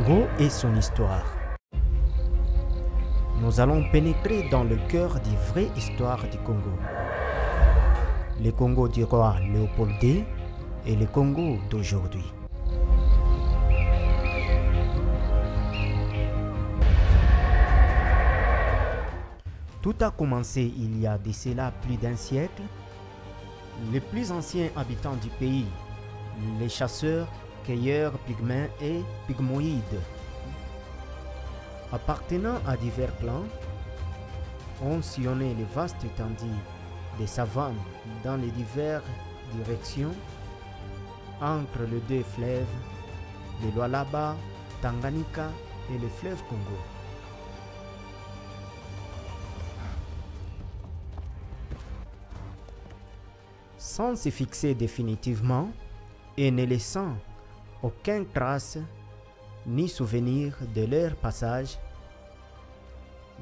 Congo et son histoire. Nous allons pénétrer dans le cœur des vraies histoires du Congo. Les Congos du roi Léopold II et les Congos d'aujourd'hui. Tout a commencé il y a de cela plus d'un siècle. Les plus anciens habitants du pays, les chasseurs, cueilleurs, pygmées et pygmoïdes, appartenant à divers clans, ont sillonné les vastes étendues des savanes dans les diverses directions entre les deux fleuves, le Lualaba, Tanganyika et le fleuve Congo. Sans se fixer définitivement et ne laissant aucune trace ni souvenir de leur passage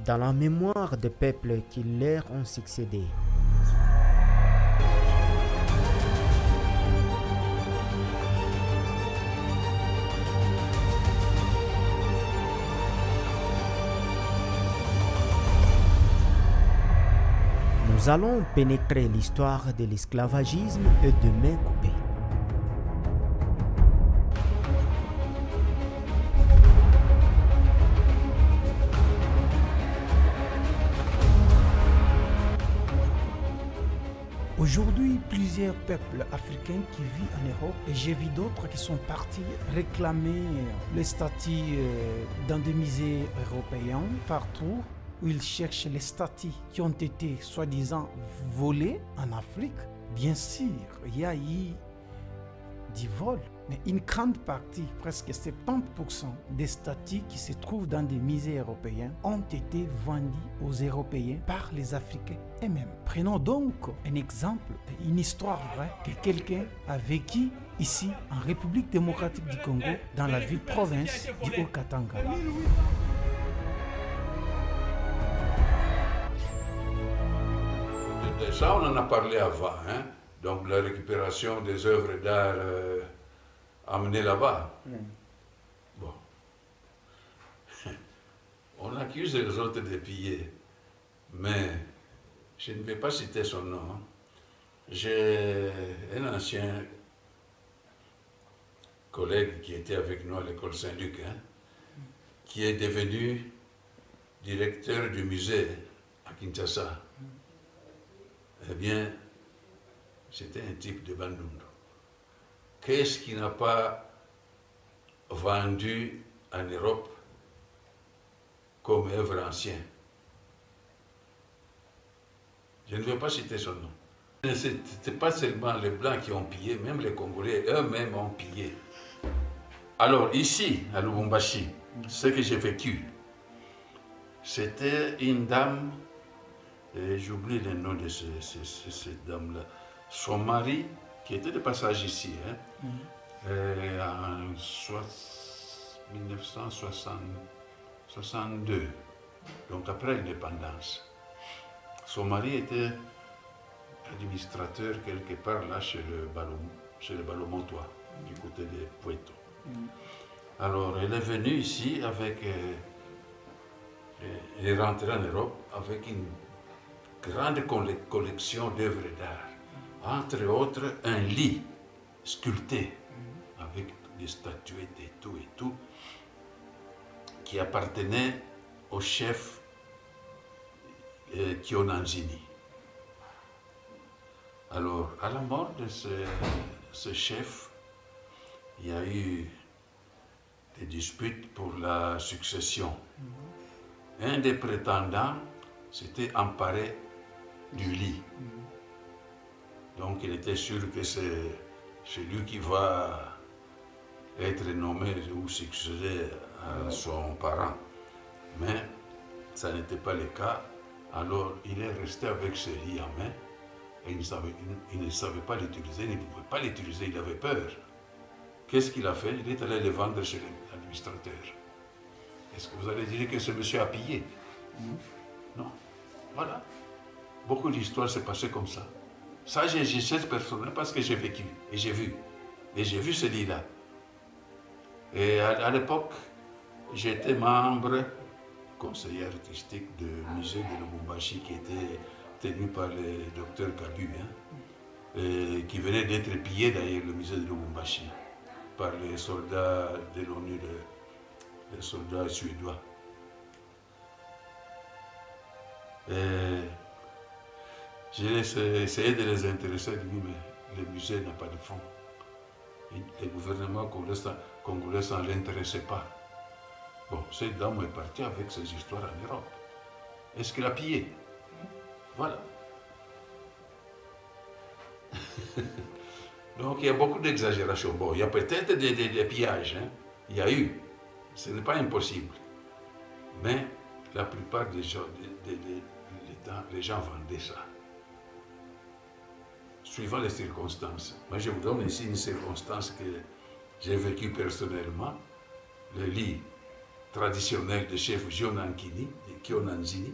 dans la mémoire des peuples qui leur ont succédé. Nous allons pénétrer l'histoire de l'esclavagisme et de main coupée. Aujourd'hui, plusieurs peuples africains qui vivent en Europe, et j'ai vu d'autres qui sont partis réclamer le statut dans des musées européens partout, où ils cherchent les statues qui ont été soi-disant volées en Afrique. Bien sûr, il y a eu du vol, mais une grande partie, presque 70% des statues qui se trouvent dans des musées européens ont été vendues aux Européens par les Africains eux-mêmes. Prenons donc un exemple, une histoire vraie que quelqu'un a vécu ici en République démocratique du Congo, dans la ville-province du Haut-Katanga. Ça, on en a parlé avant, hein? Donc la récupération des œuvres d'art amenées là-bas. Bon. On accuse les autres de piller, mais je ne vais pas citer son nom. Hein. J'ai un ancien collègue qui était avec nous à l'école Saint-Luc, hein, qui est devenu directeur du musée à Kinshasa. Eh bien, c'était un type de Bandundu. Qu'est-ce qui n'a pas vendu en Europe comme œuvre ancienne? Je ne veux pas citer son nom. Ce n'était pas seulement les Blancs qui ont pillé, même les Congolais eux-mêmes ont pillé. Alors ici, à Lubumbashi, ce que j'ai vécu, c'était une dame, j'oublie le nom de cette dame-là, son mari, qui était de passage ici, hein, en 1962, donc après l'indépendance. Son mari était administrateur quelque part là chez le Balomontois, du côté de Puerto. Alors elle est venue ici avec, elle est rentrée en Europe avec une grande collection d'œuvres d'art, entre autres un lit sculpté avec des statuettes et tout, qui appartenait au chef Kionanzini. Alors, à la mort de ce chef, il y a eu des disputes pour la succession. Un des prétendants s'était emparé du lit. Donc il était sûr que c'est celui qui va être nommé ou succéder à son parent. Mais ça n'était pas le cas. Alors il est resté avec ce lit en main et il ne savait pas l'utiliser, il ne pouvait pas l'utiliser, il avait peur. Qu'est-ce qu'il a fait? Il est allé le vendre chez l'administrateur. Est-ce que vous allez dire que ce monsieur a pillé? Non. Voilà. Beaucoup d'histoires s'est passées comme ça. Ça, j'ai cette personne parce que j'ai vécu et j'ai vu. Et j'ai vu ce lit-là. Et à l'époque, j'étais membre, conseiller artistique du musée de Lubumbashi qui était tenu par le docteur Kabu, qui venait d'être pillé d'ailleurs, le musée de Lubumbashi, par les soldats de l'ONU, les soldats suédois. J'ai essayé de les intéresser, je dis, mais le musée n'a pas de fonds. Le gouvernement congolais ça ne l'intéressait pas. Bon, cette dame est partie avec ses histoires en Europe. Est-ce qu'elle a pillé? Voilà. Donc il y a beaucoup d'exagération. Bon, il y a peut-être des pillages, hein. Il y a eu. Ce n'est pas impossible. Mais la plupart des gens, les gens vendaient ça. Suivant les circonstances. Moi, je vous donne ici une circonstance que j'ai vécue personnellement. Le lit traditionnel de chef Gionankini, de Kionanzini,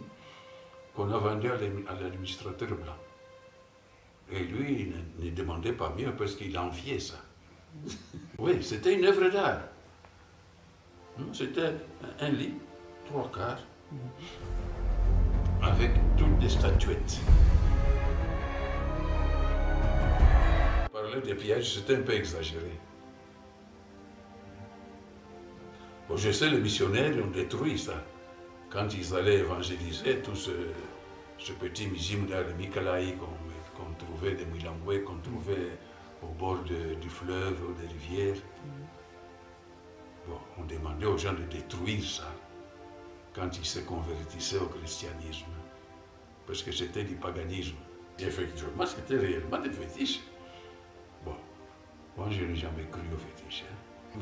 qu'on a vendu à l'administrateur blanc. Et lui, il ne demandait pas mieux parce qu'il enviait ça. Oui, c'était une œuvre d'art. C'était un lit, 3/4, avec toutes des statuettes. Parler des pillages, c'était un peu exagéré. Bon, je sais, les missionnaires ont détruit ça. Quand ils allaient évangéliser tout ce petit muséum là, de Mikalaï qu'on trouvait, de Milamboué, qu'on trouvait au bord du fleuve ou des rivières. Bon, on demandait aux gens de détruire ça quand ils se convertissaient au christianisme. Parce que c'était du paganisme. Et effectivement, c'était réellement des fétiches. Bon, moi je n'ai jamais cru aux fétiches.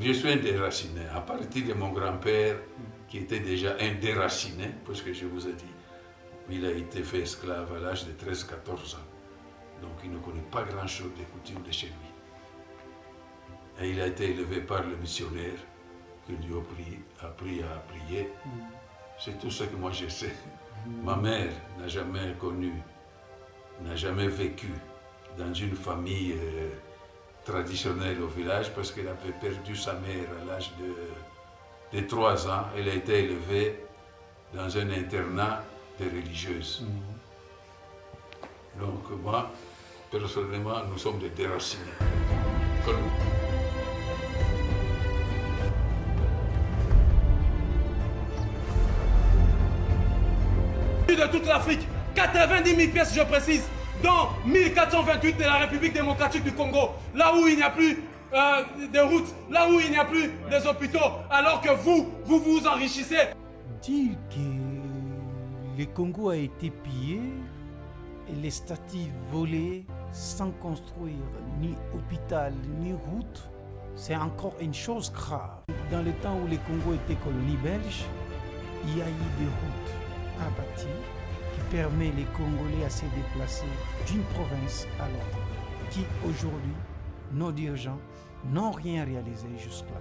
Je suis un déraciné. À partir de mon grand-père, qui était déjà un déraciné, parce que je vous ai dit, il a été fait esclave à l'âge de 13-14 ans. Donc il ne connaît pas grand-chose des coutumes de chez lui. Et il a été élevé par le missionnaire qui lui a appris à prier. C'est tout ce que moi je sais. Ma mère n'a jamais connu, n'a jamais vécu dans une famille traditionnelle au village parce qu'elle avait perdu sa mère à l'âge de 3 ans. Elle a été élevée dans un internat de religieuses. Donc moi, personnellement, nous sommes des déracinés. De toute l'Afrique, 90 000 pièces, je précise, dont 1428 de la République démocratique du Congo, là où il n'y a plus de routes, là où il n'y a plus des hôpitaux, alors que vous enrichissez. Dire que le Congo a été pillé et les statues volées sans construire ni hôpital ni route, c'est encore une chose grave. Dans le temps où le Congo était colonie belge, il y a eu des routes à bâtir qui permet les Congolais à se déplacer d'une province à l'autre, qui aujourd'hui, nos dirigeants n'ont rien réalisé jusque-là.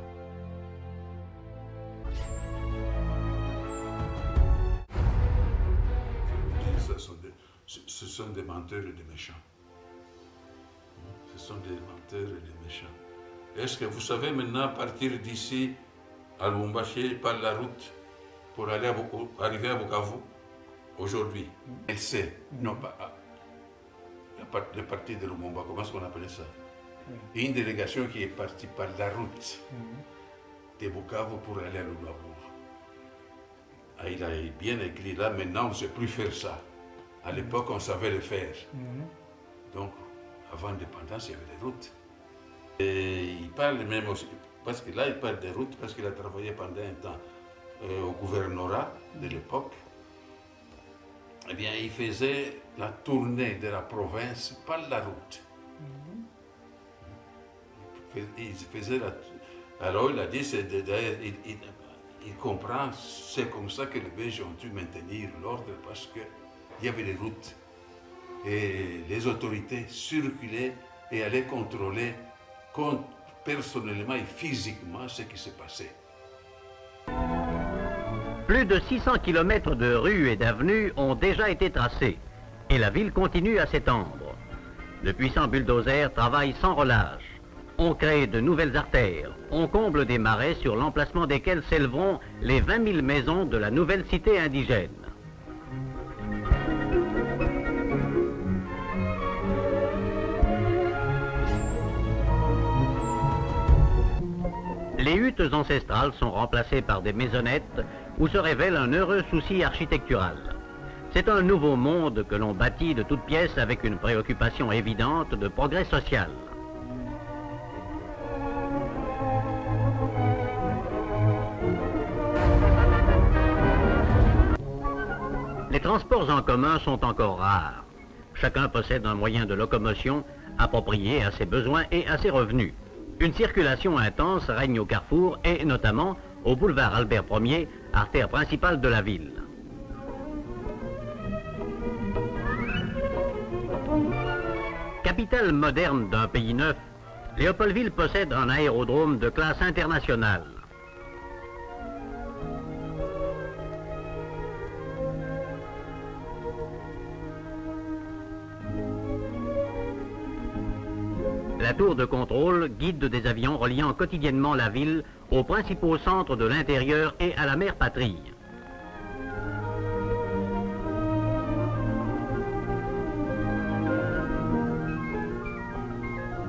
Ce sont des menteurs et des méchants. Ce sont des menteurs et des méchants. Est-ce que vous savez maintenant partir d'ici à Lubumbashi par la route pour arriver à Bukavu aujourd'hui? Elle sait, non pas le parti de Lumumba, comment est-ce qu'on appelait ça? Une délégation qui est partie par la route de Bukavu pour aller à Lunabour. Il a bien écrit là, maintenant on ne sait plus faire ça. À l'époque, on savait le faire. Donc, avant l'indépendance, il y avait des routes. Et il parle même aussi, parce que là, il parle des routes, parce qu'il a travaillé pendant un temps au gouvernorat de l'époque. Eh bien, il faisait la tournée de la province par la route. Il faisait alors, il a dit, il comprend, c'est comme ça que les Belges ont dû maintenir l'ordre, parce qu'il y avait des routes. Et les autorités circulaient et allaient contrôler personnellement et physiquement ce qui se passait. Plus de 600 km de rues et d'avenues ont déjà été tracés et la ville continue à s'étendre. De puissants bulldozers travaillent sans relâche. On crée de nouvelles artères, on comble des marais sur l'emplacement desquels s'élèveront les 20 000 maisons de la nouvelle cité indigène. Les huttes ancestrales sont remplacées par des maisonnettes où se révèle un heureux souci architectural. C'est un nouveau monde que l'on bâtit de toutes pièces avec une préoccupation évidente de progrès social. Les transports en commun sont encore rares. Chacun possède un moyen de locomotion approprié à ses besoins et à ses revenus. Une circulation intense règne au carrefour et notamment au boulevard Albert Ier, artère principale de la ville. Capitale moderne d'un pays neuf, Léopoldville possède un aérodrome de classe internationale. La tour de contrôle guide des avions reliant quotidiennement la ville aux principaux centres de l'intérieur et à la mer patrie.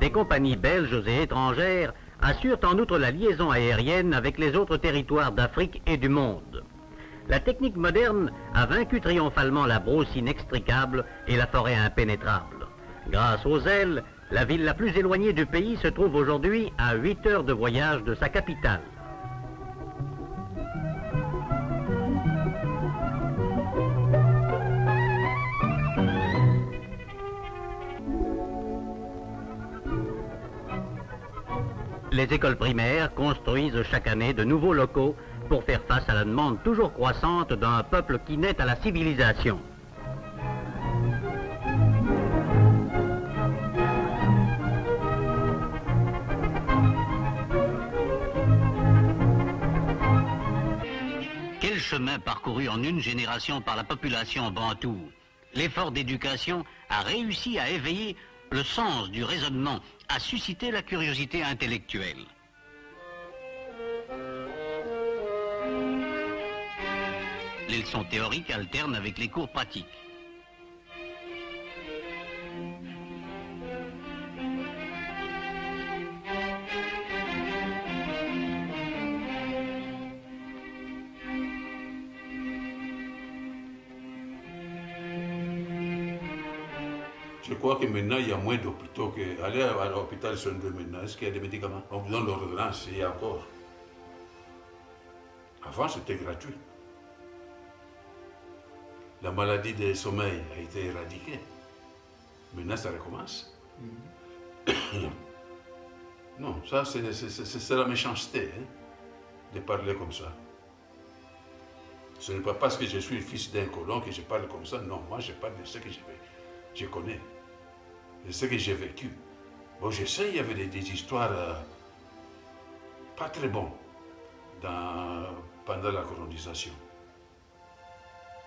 Des compagnies belges et étrangères assurent en outre la liaison aérienne avec les autres territoires d'Afrique et du monde. La technique moderne a vaincu triomphalement la brousse inextricable et la forêt impénétrable. Grâce aux ailes, la ville la plus éloignée du pays se trouve aujourd'hui à 8 heures de voyage de sa capitale. Les écoles primaires construisent chaque année de nouveaux locaux pour faire face à la demande toujours croissante d'un peuple qui naît à la civilisation. Quel chemin parcouru en une génération par la population bantoue. L'effort d'éducation a réussi à éveiller le sens du raisonnement, à susciter la curiosité intellectuelle. Les leçons théoriques alternent avec les cours pratiques. Je crois que maintenant, il y a moins d'hôpitaux que... Aller à l'hôpital Sondre maintenant, est-ce qu'il y a des médicaments? On vous donne l'ordonnance, il y a encore. Avant, c'était gratuit. La maladie du sommeil a été éradiquée. Maintenant, ça recommence. Non, ça, c'est la méchanceté, hein, de parler comme ça. Ce n'est pas parce que je suis le fils d'un colon que je parle comme ça. Non, moi, je parle de ce que je connais. De ce que j'ai vécu. Bon, je sais, il y avait des histoires pas très bonnes pendant la colonisation.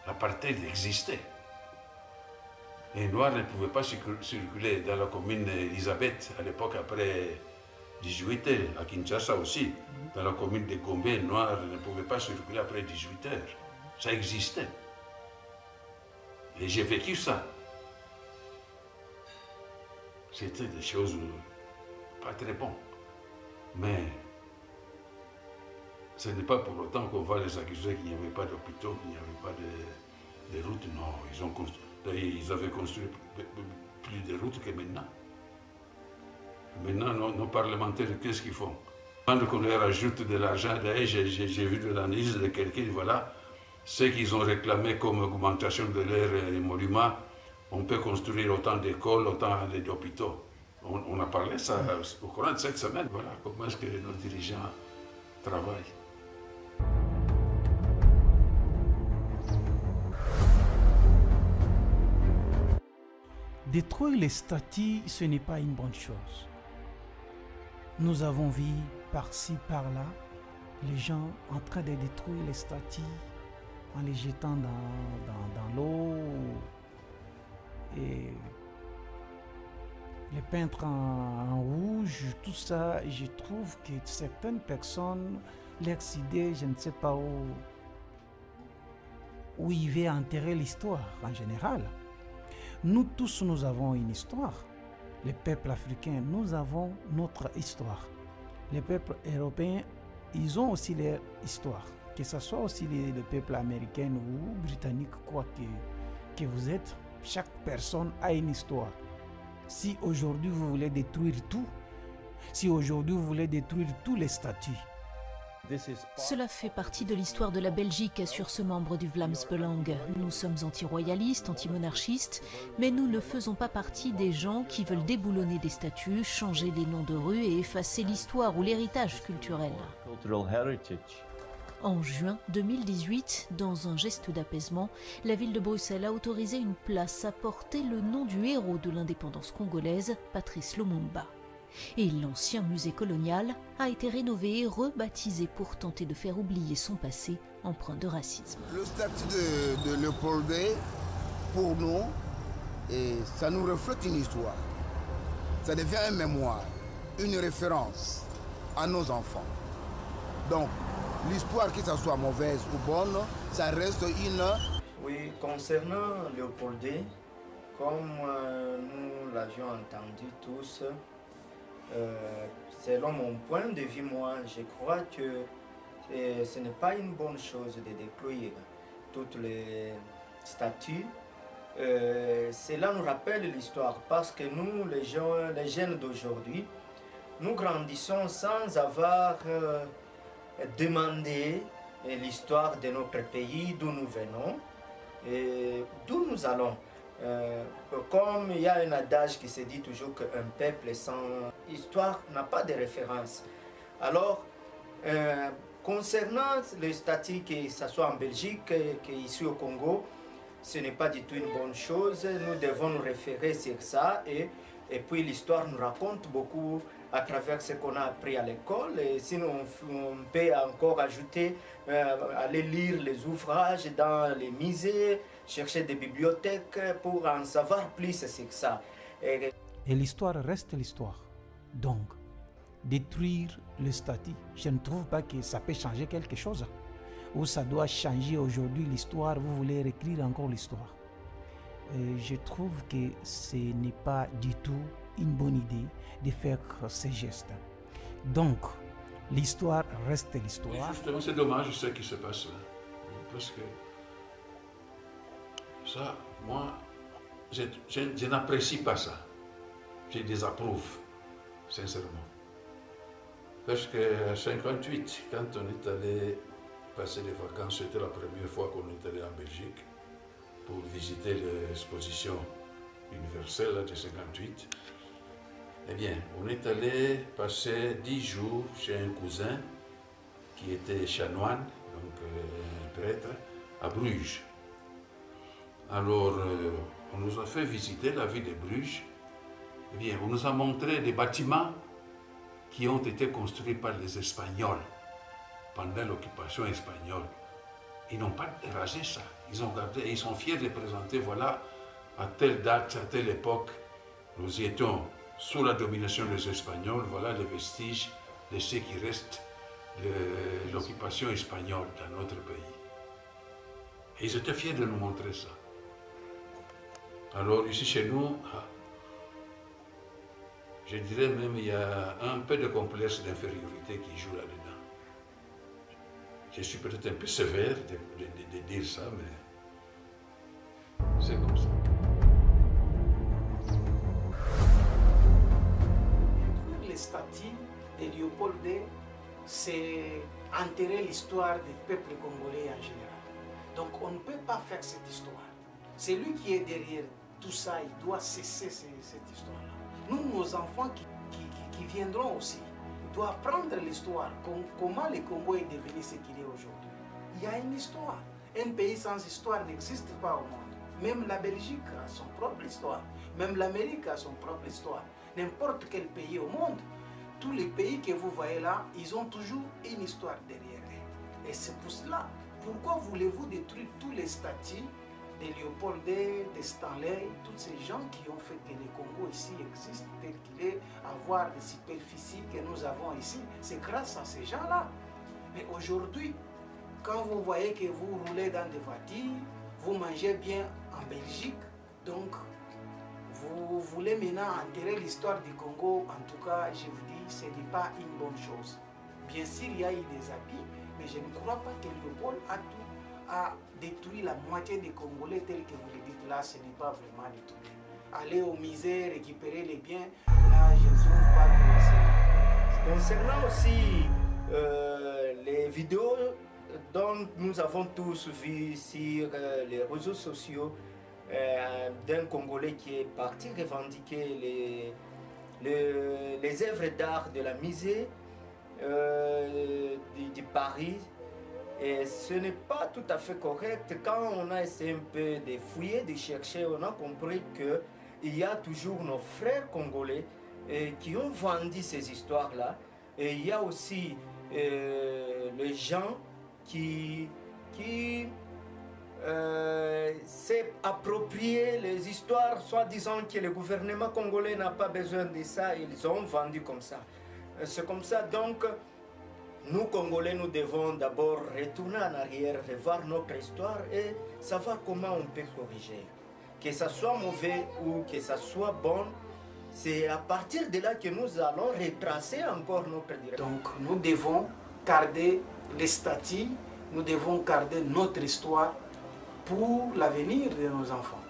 L'apartheid existait. Les Noirs ne pouvaient pas circuler dans la commune Elisabeth, à l'époque après 18 heures, à Kinshasa aussi. Dans la commune de Gombe, les Noirs ne pouvaient pas circuler après 18 heures. Ça existait. Et j'ai vécu ça. C'était des choses pas très bonnes. Mais ce n'est pas pour autant qu'on va les accuser qu'il n'y avait pas d'hôpitaux, qu'il n'y avait pas de routes. Non, ils avaient construit plus de routes que maintenant. Maintenant, nos parlementaires, qu'est-ce qu'ils font? Quand on leur ajoute de l'argent, j'ai vu de l'analyse de quelqu'un, voilà, ce qu'ils ont réclamé comme augmentation de leurs émoluments, on peut construire autant d'écoles, autant d'hôpitaux. On a parlé ça au courant de cette semaine. Voilà comment est-ce que nos dirigeants travaillent. Détruire les statues, ce n'est pas une bonne chose. Nous avons vu par-ci, par-là, les gens en train de détruire les statues en les jetant dans l'eau. Et les peintres en rouge, tout ça, je trouve que certaines personnes, leurs idées, je ne sais pas où ils veulent enterrer l'histoire en général. Nous tous, nous avons une histoire. Les peuples africains, nous avons notre histoire. Les peuples européens, ils ont aussi leur histoire. Que ce soit aussi les peuples américains ou britanniques, quoi que vous êtes, chaque personne a une histoire. Si aujourd'hui vous voulez détruire tout, si aujourd'hui vous voulez détruire tous les statuts, cela fait partie de l'histoire de la Belgique, assure ce membre du Vlaams Belang. Nous sommes anti-royalistes, anti-monarchistes, mais nous ne faisons pas partie des gens qui veulent déboulonner des statues, changer les noms de rues et effacer l'histoire ou l'héritage culturel. En juin 2018, dans un geste d'apaisement, la ville de Bruxelles a autorisé une place à porter le nom du héros de l'indépendance congolaise, Patrice Lumumba. Et l'ancien musée colonial a été rénové et rebaptisé pour tenter de faire oublier son passé empreint de racisme. Le statut de Léopoldé, pour nous, ça nous reflète une histoire. Ça devient une mémoire, une référence à nos enfants. Donc, l'histoire, que ça soit mauvaise ou bonne, ça reste une... Oui, concernant Léopoldé, comme nous l'avions entendu tous, selon mon point de vue, moi, je crois que ce n'est pas une bonne chose de détruire toutes les statues. Cela nous rappelle l'histoire parce que nous, les jeunes d'aujourd'hui, nous grandissons sans avoir demandé l'histoire de notre pays, d'où nous venons et d'où nous allons. Comme il y a un adage qui se dit toujours qu'un peuple sans histoire n'a pas de référence. Alors, concernant le statut, que ce soit en Belgique qu'ici au Congo, ce n'est pas du tout une bonne chose. Nous devons nous référer sur ça et puis l'histoire nous raconte beaucoup à travers ce qu'on a appris à l'école. Et sinon, on peut encore ajouter, aller lire les ouvrages dans les musées, chercher des bibliothèques pour en savoir plus sur ça. Et l'histoire reste l'histoire. Donc, détruire le statut, je ne trouve pas que ça peut changer quelque chose. Ou ça doit changer aujourd'hui l'histoire, vous voulez réécrire encore l'histoire. Je trouve que ce n'est pas du tout une bonne idée de faire ces gestes. Donc, l'histoire reste l'histoire. Justement, c'est dommage ce qui se passe là. Parce que ça, moi, je n'apprécie pas ça. Je désapprouve, sincèrement. Parce qu'à 58, quand on est allé passer les vacances, c'était la première fois qu'on est allé en Belgique pour visiter l'exposition universelle de 58. Eh bien, on est allé passer 10 jours chez un cousin qui était chanoine, donc un prêtre, à Bruges. Alors, on nous a fait visiter la ville de Bruges. Eh bien, on nous a montré des bâtiments qui ont été construits par les Espagnols pendant l'occupation espagnole. Ils n'ont pas rasé ça. Ils ont gardé et ils sont fiers de présenter, voilà, à telle date, à telle époque, nous y étions sous la domination des Espagnols, voilà les vestiges de ce qui reste de l'occupation espagnole dans notre pays. Et ils étaient fiers de nous montrer ça. Alors ici chez nous, je dirais même il y a un peu de complexe d'infériorité qui joue là-dedans. Je suis peut-être un peu sévère de dire ça, mais c'est comme ça. Les statues de Léopoldé, c'est enterrer l'histoire des peuples congolais en général. Donc on ne peut pas faire cette histoire. C'est lui qui est derrière tout ça, il doit cesser cette histoire-là. Nous, nos enfants qui viendront aussi, ils doivent apprendre l'histoire, comment le Congo est devenu ce qu'il est aujourd'hui. Il y a une histoire. Un pays sans histoire n'existe pas au monde. Même la Belgique a son propre histoire. Même l'Amérique a son propre histoire. N'importe quel pays au monde, tous les pays que vous voyez là, ils ont toujours une histoire derrière eux. Et c'est pour cela, pourquoi voulez-vous détruire tous les statuts de Léopold II, de Stanley, tous ces gens qui ont fait que le Congo ici existe tel qu'il est, avoir des superficies que nous avons ici, c'est grâce à ces gens-là. Mais aujourd'hui, quand vous voyez que vous roulez dans des voitures, vous mangez bien en Belgique, donc vous voulez maintenant enterrer l'histoire du Congo, en tout cas, je vous dis, ce n'est pas une bonne chose. Bien sûr, il y a eu des abus, mais je ne crois pas que Léopold a détruit la moitié des Congolais tels que vous le dites là, ce n'est pas vraiment du tout. Aller au musée, récupérer les biens, là, je ne trouve pas que c'est... Concernant aussi les vidéos dont nous avons tous vu sur les réseaux sociaux d'un Congolais qui est parti revendiquer les œuvres d'art de la musée de Paris. Et ce n'est pas tout à fait correct. Quand on a essayé un peu de fouiller, de chercher, on a compris qu'il y a toujours nos frères congolais qui ont vendu ces histoires-là. Et il y a aussi les gens qui s'est approprié les histoires, soi-disant que le gouvernement congolais n'a pas besoin de ça, ils ont vendu comme ça. C'est comme ça, donc, nous Congolais, nous devons d'abord retourner en arrière, revoir notre histoire et savoir comment on peut corriger. Que ça soit mauvais ou que ça soit bon, c'est à partir de là que nous allons retracer encore notre direction. Donc, nous devons garder les statuts, nous devons garder notre histoire pour l'avenir de nos enfants.